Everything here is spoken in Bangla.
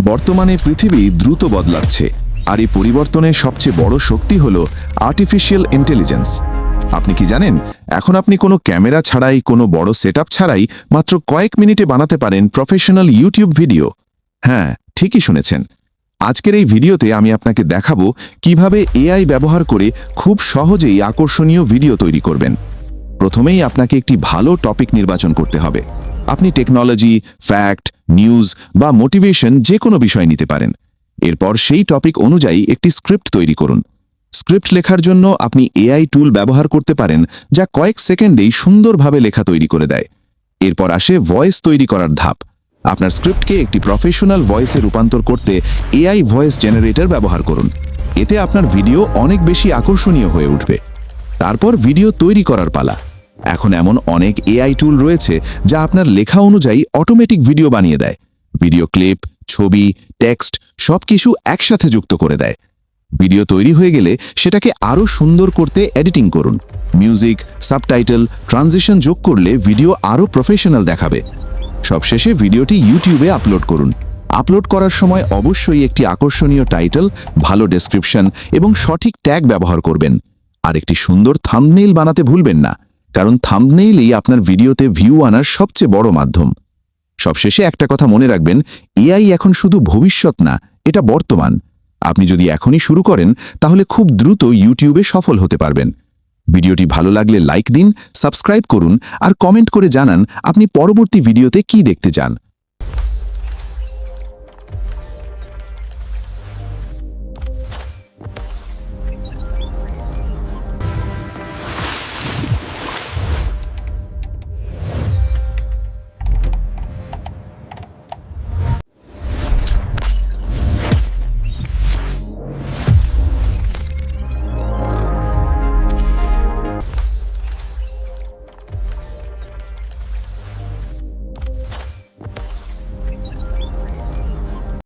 বর্তমানে পৃথিবী দ্রুত বদলাচ্ছে, আর এই পরিবর্তনের সবচেয়ে বড় শক্তি হল আর্টিফিশিয়াল ইন্টেলিজেন্স। আপনি কি জানেন, এখন আপনি কোনো ক্যামেরা ছাড়াই, কোনো বড় সেটআপ ছাড়াই মাত্র কয়েক মিনিটে বানাতে পারেন প্রফেশনাল ইউটিউব ভিডিও। হ্যাঁ, ঠিকই শুনেছেন। আজকের এই ভিডিওতে আমি আপনাকে দেখাবো কিভাবে এআই ব্যবহার করে খুব সহজেই আকর্ষণীয় ভিডিও তৈরি করবেন। প্রথমেই আপনাকে একটি ভালো টপিক নির্বাচন করতে হবে। আপনি টেকনোলজি, ফ্যাক্ট, নিউজ বা মোটিভেশন যে কোনো বিষয় নিতে পারেন। এরপর সেই টপিক অনুযায়ী একটি স্ক্রিপ্ট তৈরি করুন। স্ক্রিপ্ট লেখার জন্য আপনি এআই টুল ব্যবহার করতে পারেন, যা কয়েক সেকেন্ডেই সুন্দরভাবে লেখা তৈরি করে দেয়। এরপর আসে ভয়েস তৈরি করার ধাপ। আপনার স্ক্রিপ্টকে একটি প্রফেশনাল ভয়েসে রূপান্তর করতে এআই ভয়েস জেনারেটর ব্যবহার করুন। এতে আপনার ভিডিও অনেক বেশি আকর্ষণীয় হয়ে উঠবে। তারপর ভিডিও তৈরি করার পালা। এখন এমন অনেক এআই টুল রয়েছে যা আপনার লেখা অনুযায়ী অটোমেটিক ভিডিও বানিয়ে দেয়। ভিডিও ক্লিপ, ছবি, টেক্সট সবকিছু একসাথে যুক্ত করে দেয়। ভিডিও তৈরি হয়ে গেলে সেটাকে আরও সুন্দর করতে এডিটিং করুন। মিউজিক, সাবটাইটেল, ট্রানজিশন যোগ করলে ভিডিও আরও প্রফেশনাল দেখাবে। সবশেষে ভিডিওটি ইউটিউবে আপলোড করুন। আপলোড করার সময় অবশ্যই একটি আকর্ষণীয় টাইটেল, ভালো ডেসক্রিপশন এবং সঠিক ট্যাগ ব্যবহার করবেন। আর একটি সুন্দর থাম্বনেইল বানাতে ভুলবেন না, কারণ থাম্বনেইলই আপনার ভিডিওতে ভিউ আনার সবচেয়ে বড় মাধ্যম। সবশেষে একটা কথা মনে রাখবেন, এআই এখন শুধু ভবিষ্যৎ না, এটা বর্তমান। আপনি যদি এখনই শুরু করেন, তাহলে খুব দ্রুত ইউটিউবে সফল হতে পারবেন। ভিডিওটি ভালো লাগলে লাইক দিন, সাবস্ক্রাইব করুন আর কমেন্ট করে জানান আপনি পরবর্তী ভিডিওতে কি দেখতে চান।